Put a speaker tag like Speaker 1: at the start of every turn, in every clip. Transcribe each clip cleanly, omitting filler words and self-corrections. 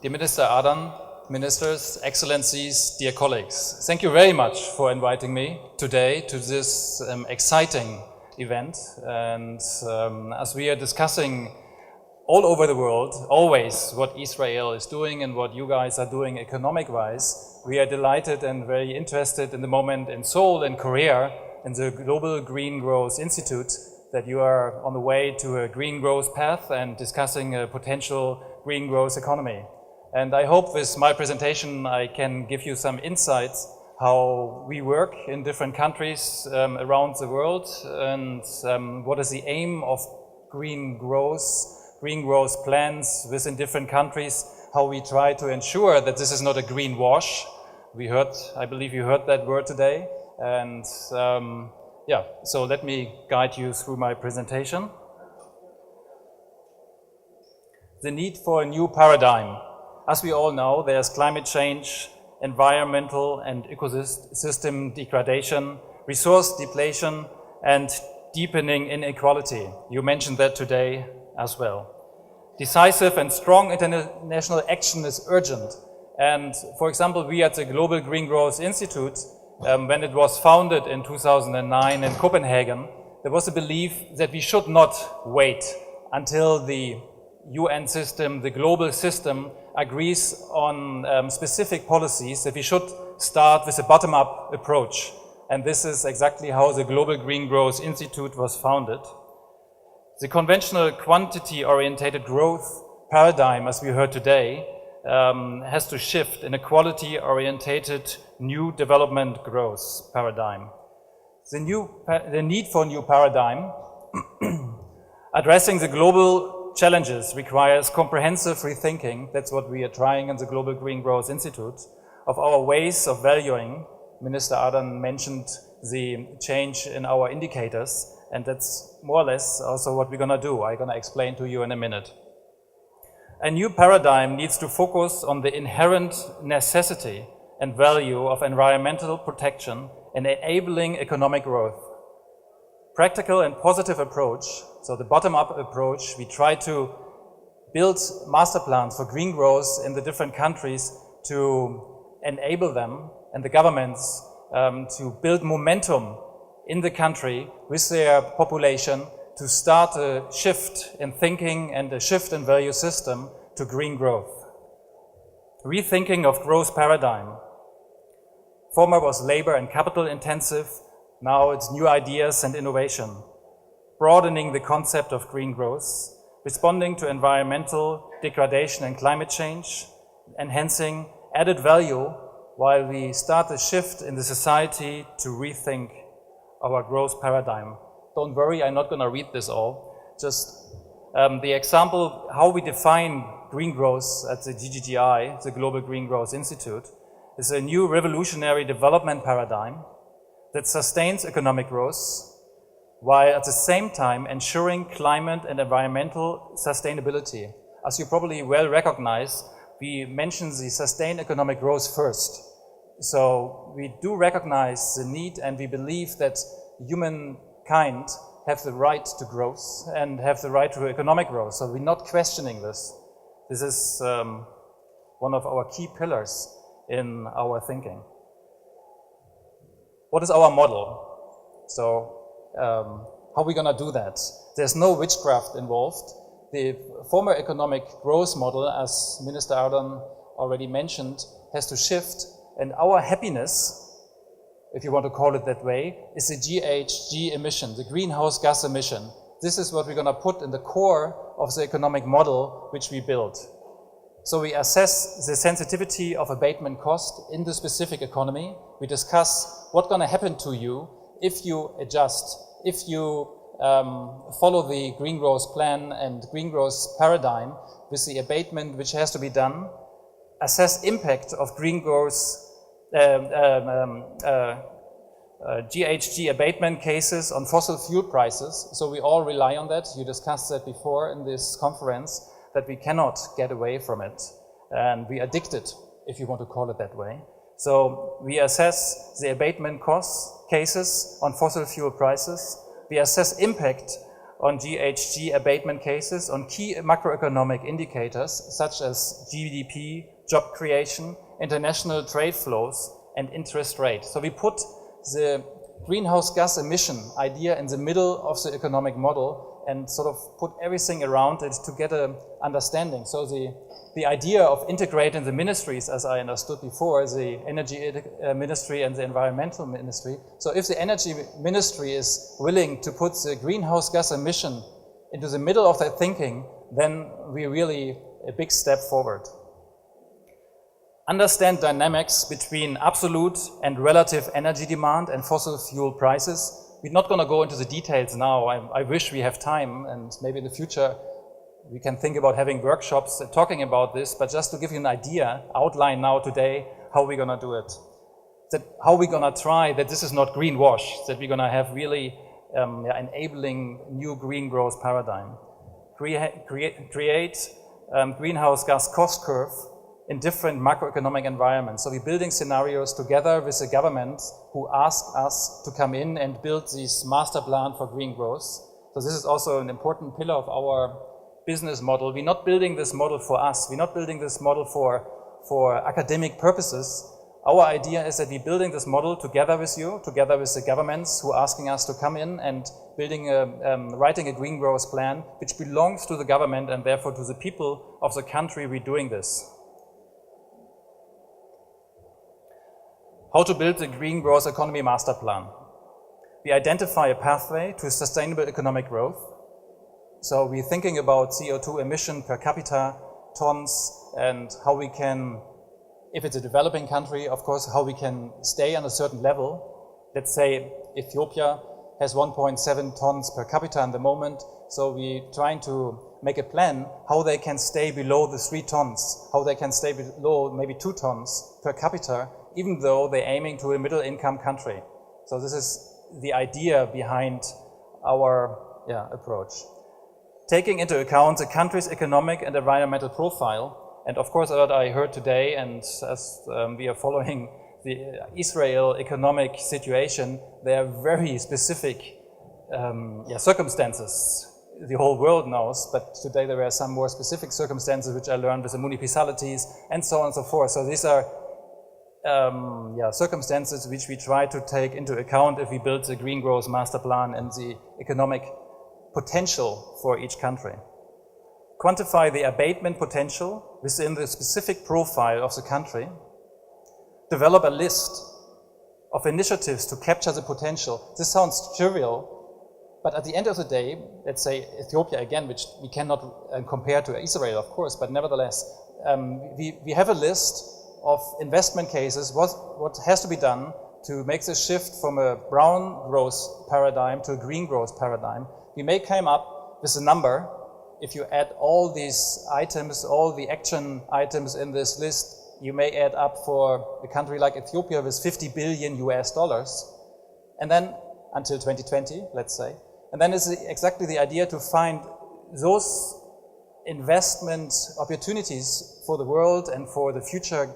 Speaker 1: Dear Minister Adan, Ministers, Excellencies, dear colleagues, thank you very much for inviting me today to this exciting event. And as we are discussing all over the world, always what Israel is doing and what you guys are doing economic-wise, we are delighted and very interested in the moment in Seoul and Korea in the Global Green Growth Institute that you are on the way to a green growth path and discussing a potential green growth economy. And I hope with my presentation I can give you some insights how we work in different countries around the world and what is the aim of green growth plans within different countries, how we try to ensure that this is not a green wash. I believe you heard that word today. And so let me guide you through my presentation. The need for a new paradigm. As we all know, there's climate change, environmental and ecosystem degradation, resource depletion, and deepening inequality. You mentioned that today as well. Decisive and strong international action is urgent. And for example, we at the Global Green Growth Institute, when it was founded in 2009 in Copenhagen, there was a belief that we should not wait until the UN system, the global system, agrees on specific policies, that we should start with a bottom-up approach. And this is exactly how the Global Green Growth Institute was founded. The conventional quantity-oriented growth paradigm, as we heard today, has to shift in a quality-oriented new development growth paradigm. The need for a new paradigm addressing the global challenges requires comprehensive rethinking. That's what we are trying in the Global Green Growth Institute, of our ways of valuing. Minister Adan mentioned the change in our indicators, and that's more or less also what we're going to do. I'm going to explain to you in a minute. A new paradigm needs to focus on the inherent necessity and value of environmental protection and enabling economic growth. Practical and positive approach, so the bottom-up approach, we try to build master plans for green growth in the different countries to enable them and the governments to build momentum in the country with their population to start a shift in thinking and a shift in value system to green growth. Rethinking of growth paradigm. Former was labor and capital intensive, now it's new ideas and innovation. Broadening the concept of green growth, responding to environmental degradation and climate change, enhancing added value while we start a shift in the society to rethink our growth paradigm. Don't worry, I'm not going to read this all. Just the example, how we define green growth at the GGGI, the Global Green Growth Institute, is a new revolutionary development paradigm that sustains economic growth while at the same time ensuring climate and environmental sustainability. As you probably well recognize, we mention the sustained economic growth first. So we do recognize the need and we believe that humankind have the right to growth and have the right to economic growth. So we're not questioning this. This is one of our key pillars in our thinking. What is our model? So how are we going to do that? There's no witchcraft involved. The former economic growth model, as Minister Adan already mentioned, has to shift, and our happiness, if you want to call it that way, is the GHG emission, the greenhouse gas emission. This is what we're going to put in the core of the economic model which we built. So we assess the sensitivity of abatement cost in the specific economy. We discuss what's going to happen to you if you adjust, if you follow the green growth plan and green growth paradigm with the abatement which has to be done, assess impact of green growth GHG abatement cases on fossil fuel prices. So we all rely on that. You discussed that before in this conference, that we cannot get away from it. And we are addicted, if you want to call it that way. So we assess the abatement costs cases on fossil fuel prices. We assess impact on GHG abatement cases, on key macroeconomic indicators such as GDP, job creation, international trade flows, and interest rate. So we put the greenhouse gas emission idea in the middle of the economic model and sort of put everything around it to get an understanding. So the idea of integrating the ministries, as I understood before, the energy ministry and the environmental ministry. So if the energy ministry is willing to put the greenhouse gas emission into the middle of their thinking, then we're really a big step forward. Understand dynamics between absolute and relative energy demand and fossil fuel prices. We're not going to go into the details now. I wish we have time, and maybe in the future we can think about having workshops talking about this, but just to give you an idea, outline now today how we're going to do it. How we're going to try that this is not greenwash, that we're going to have really enabling new green growth paradigm. Create greenhouse gas cost curve in different macroeconomic environments. So we're building scenarios together with the government who ask us to come in and build this master plan for green growth. So this is also an important pillar of our business model. We're not building this model for us. We're not building this model for academic purposes. Our idea is that we're building this model together with you, together with the governments who are asking us to come in and writing a green growth plan, which belongs to the government and therefore to the people of the country we're doing this. How to build the green growth economy master plan. We identify a pathway to sustainable economic growth. So we're thinking about CO2 emission per capita tons and how we can, if it's a developing country, of course, how we can stay on a certain level. Let's say Ethiopia has 1.7 tons per capita in the moment. So we're trying to make a plan how they can stay below the 3 tons, how they can stay below maybe 2 tons per capita, even though they're aiming to a middle income country. So this is the idea behind our approach. Taking into account the country's economic and environmental profile, and of course what I heard today, and as we are following the Israel economic situation, there are very specific circumstances. The whole world knows, but today there were some more specific circumstances which I learned with the municipalities and so on and so forth. So these are circumstances which we try to take into account if we build the green growth master plan and the economic potential for each country. Quantify the abatement potential within the specific profile of the country. Develop a list of initiatives to capture the potential. This sounds trivial, but at the end of the day, let's say Ethiopia again, which we cannot compare to Israel, of course, but nevertheless, we have a list of investment cases, what has to be done to make the shift from a brown growth paradigm to a green growth paradigm. We may come up with a number. If you add all these items, all the action items in this list, you may add up for a country like Ethiopia with $50 billion US, and then until 2020, let's say. And then it's exactly the idea to find those investment opportunities for the world and for the future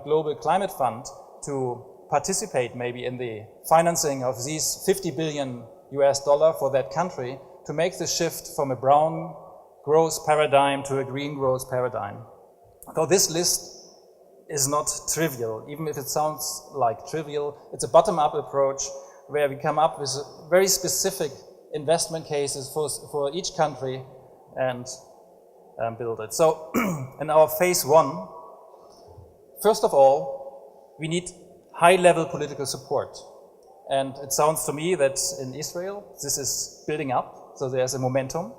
Speaker 1: Global Climate Fund to participate maybe in the financing of these $50 billion US for that country to make the shift from a brown growth paradigm to a green growth paradigm. So this list is not trivial, even if it sounds like trivial. It's a bottom-up approach where we come up with very specific investment cases for each country and build it. So in our phase 1, first of all, we need high-level political support. And it sounds to me that in Israel, this is building up, so there's a momentum.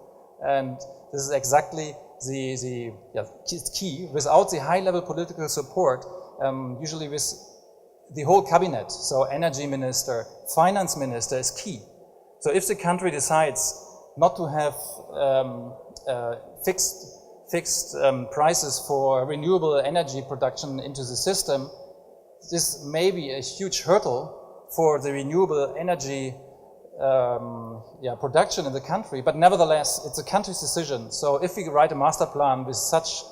Speaker 1: And this is exactly the key. Without the high-level political support, usually with the whole cabinet, so energy minister, finance minister is key. So if the country decides not to have fixed prices for renewable energy production into the system, this may be a huge hurdle for the renewable energy production in the country, but nevertheless, it's a country's decision. So if we write a master plan with such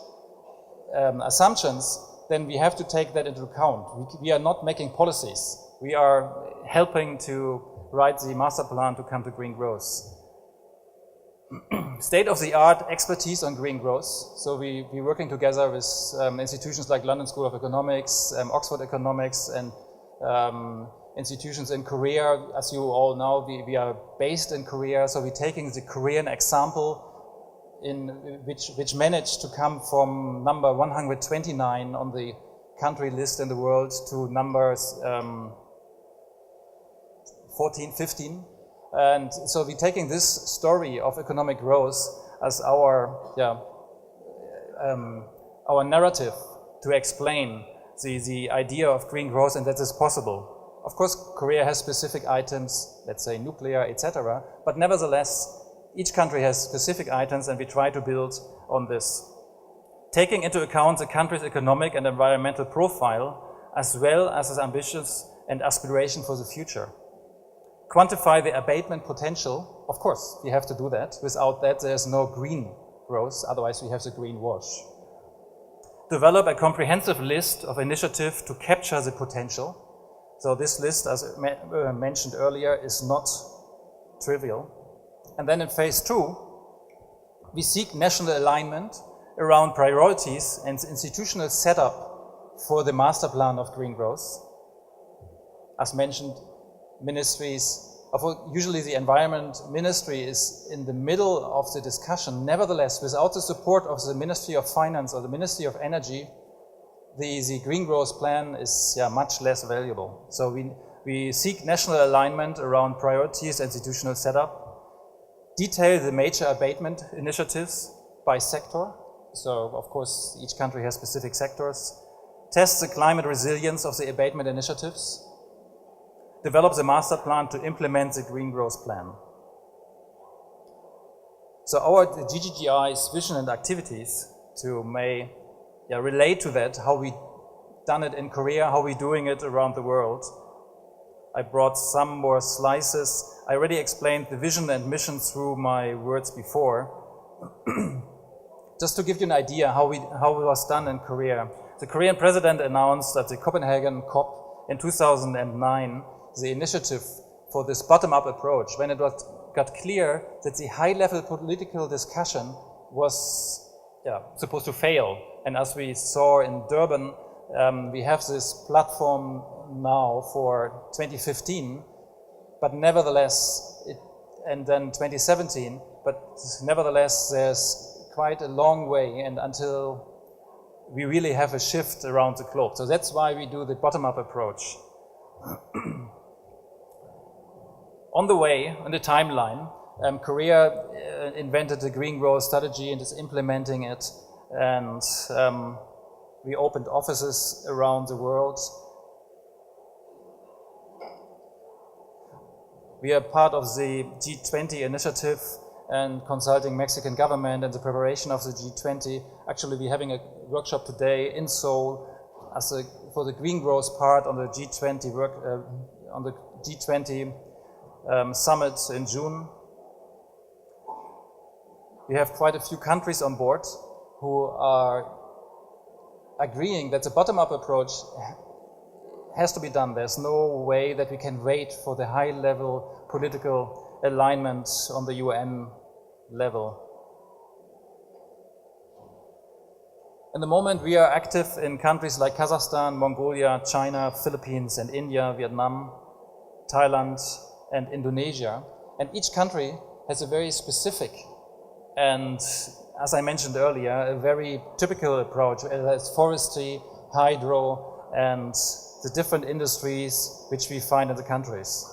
Speaker 1: assumptions, then we have to take that into account. We are not making policies. We are helping to write the master plan to come to green growth. State-of-the-art expertise on green growth. So we're working together with institutions like London School of Economics, Oxford Economics, and institutions in Korea. As you all know, we are based in Korea, so we're taking the Korean example in which managed to come from number 129 on the country list in the world to numbers 14, 15. And so we're taking this story of economic growth as our narrative to explain the idea of green growth and that is possible. Of course, Korea has specific items, let's say nuclear, etc. But nevertheless, each country has specific items and we try to build on this. Taking into account the country's economic and environmental profile, as well as its ambitions and aspiration for the future. Quantify the abatement potential. Of course, we have to do that. Without that, there's no green growth. Otherwise, we have the green wash. Develop a comprehensive list of initiatives to capture the potential. So this list, as mentioned earlier, is not trivial. And then in phase 2, we seek national alignment around priorities and institutional setup for the master plan of green growth. As mentioned, ministries, usually the environment ministry is in the middle of the discussion. Nevertheless, without the support of the Ministry of Finance or the Ministry of Energy, the green growth plan is much less valuable. So we seek national alignment around priorities, institutional setup, detail the major abatement initiatives by sector. So of course, each country has specific sectors. Test the climate resilience of the abatement initiatives. Develop the master plan to implement the green growth plan. So our GGGI's vision and activities to relate to that, how we done it in Korea, how we doing it around the world. I brought some more slices. I already explained the vision and mission through my words before. Just to give you an idea how it was done in Korea. The Korean president announced at the Copenhagen COP in 2009 the initiative for this bottom-up approach when it got clear that the high-level political discussion was supposed to fail. And as we saw in Durban, we have this platform now for 2015, but nevertheless, and then 2017, but nevertheless, there's quite a long way and until we really have a shift around the globe. So that's why we do the bottom-up approach. On the way, on the timeline, Korea invented the green growth strategy and is implementing it. And we opened offices around the world. We are part of the G20 initiative and consulting Mexican government and the preparation of the G20. Actually, we're having a workshop today in Seoul for the green growth part on the G20 summit in June. We have quite a few countries on board who are agreeing that the bottom-up approach has to be done. There's no way that we can wait for the high-level political alignment on the UN level. In the moment, we are active in countries like Kazakhstan, Mongolia, China, Philippines, and India, Vietnam, Thailand, and Indonesia. And each country has a very specific and, as I mentioned earlier, a very typical approach. It has forestry, hydro, and the different industries which we find in the countries.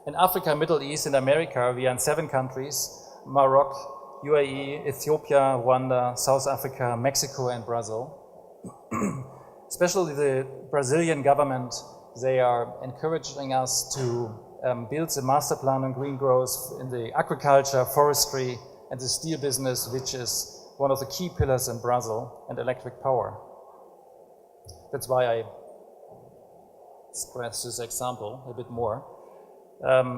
Speaker 1: In Africa, Middle East, and America, we are in 7 countries: Morocco, UAE, Ethiopia, Rwanda, South Africa, Mexico, and Brazil. Especially the Brazilian government, they are encouraging us to build the master plan on green growth in the agriculture, forestry, and the steel business, which is one of the key pillars in Brazil, and electric power. That's why I stress this example a bit more.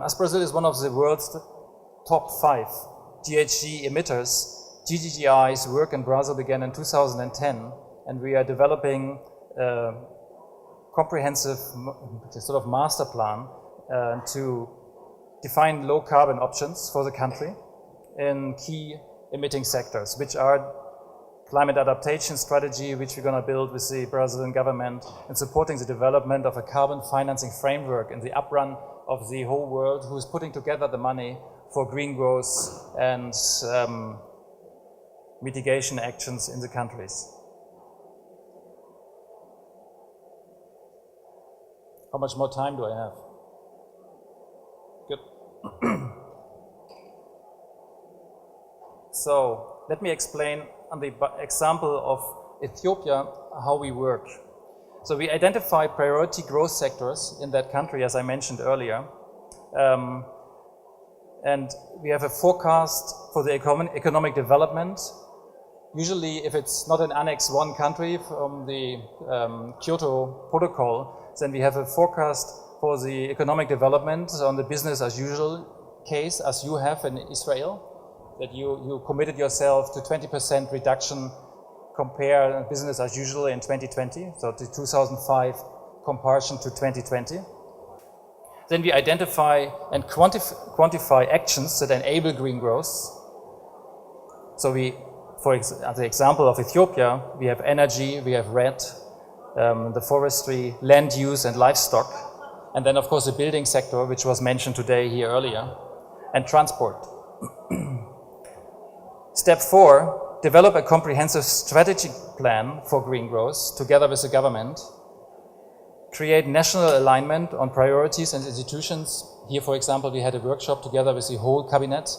Speaker 1: As Brazil is one of the world's top 5 GHG emitters, GGGI's work in Brazil began in 2010, and we are developing a comprehensive sort of master plan to define low carbon options for the country in key emitting sectors, which are climate adaptation strategy, which we're going to build with the Brazilian government, and supporting the development of a carbon financing framework in the uprun of the whole world, who is putting together the money for green growth and mitigation actions in the countries. How much more time do I have? Good. So let me explain on the example of Ethiopia how we work. So we identify priority growth sectors in that country, as I mentioned earlier, and we have a forecast for the economic development. Usually, if it's not an Annex 1 country from the Kyoto Protocol, then we have a forecast for the economic development on the business as usual case, as you have in Israel, that you committed yourself to 20% reduction compare business as usual in 2020, so the 2005 comparison to 2020. Then we identify and quantify actions that enable green growth. So for the example of Ethiopia, we have energy, we have RED, the forestry, land use and livestock, and then of course the building sector, which was mentioned today here earlier, and transport. Step 4, develop a comprehensive strategic plan for green growth together with the government. Create national alignment on priorities and institutions. Here, for example, we had a workshop together with the whole cabinet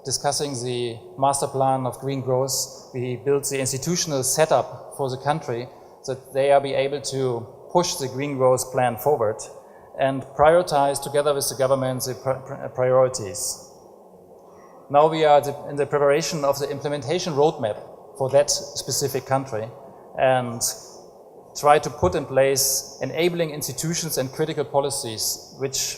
Speaker 1: discussing the master plan of green growth. We built the institutional setup for the country so that they are be able to push the green growth plan forward and prioritize together with the government the priorities. Now we are in the preparation of the implementation roadmap for that specific country and try to put in place enabling institutions and critical policies which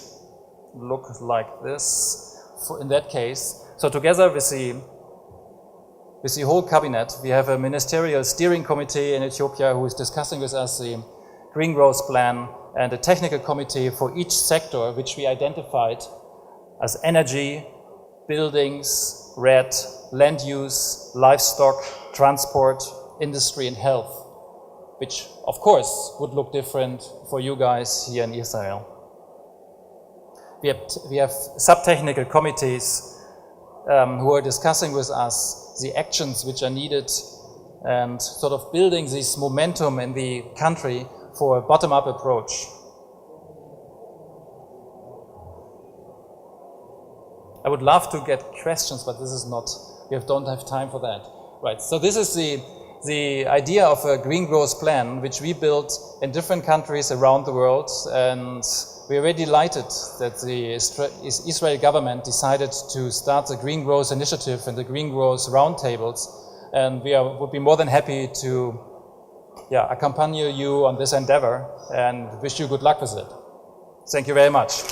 Speaker 1: look like this in that case. So together with the whole cabinet, we have a ministerial steering committee in Ethiopia who is discussing with us the green growth plan and a technical committee for each sector which we identified as energy, buildings, RED, land use, livestock, transport, industry and health, which of course would look different for you guys here in Israel. We have sub-technical committees who are discussing with us the actions which are needed and sort of building this momentum in the country for a bottom-up approach. I would love to get questions, but this is not, don't have time for that. Right, so this is the idea of a green growth plan, which we built in different countries around the world, and we are very delighted that the Israeli government decided to start the Green Growth Initiative and the Green Growth Roundtables, and we would be more than happy to accompany you on this endeavor and wish you good luck with it. Thank you very much.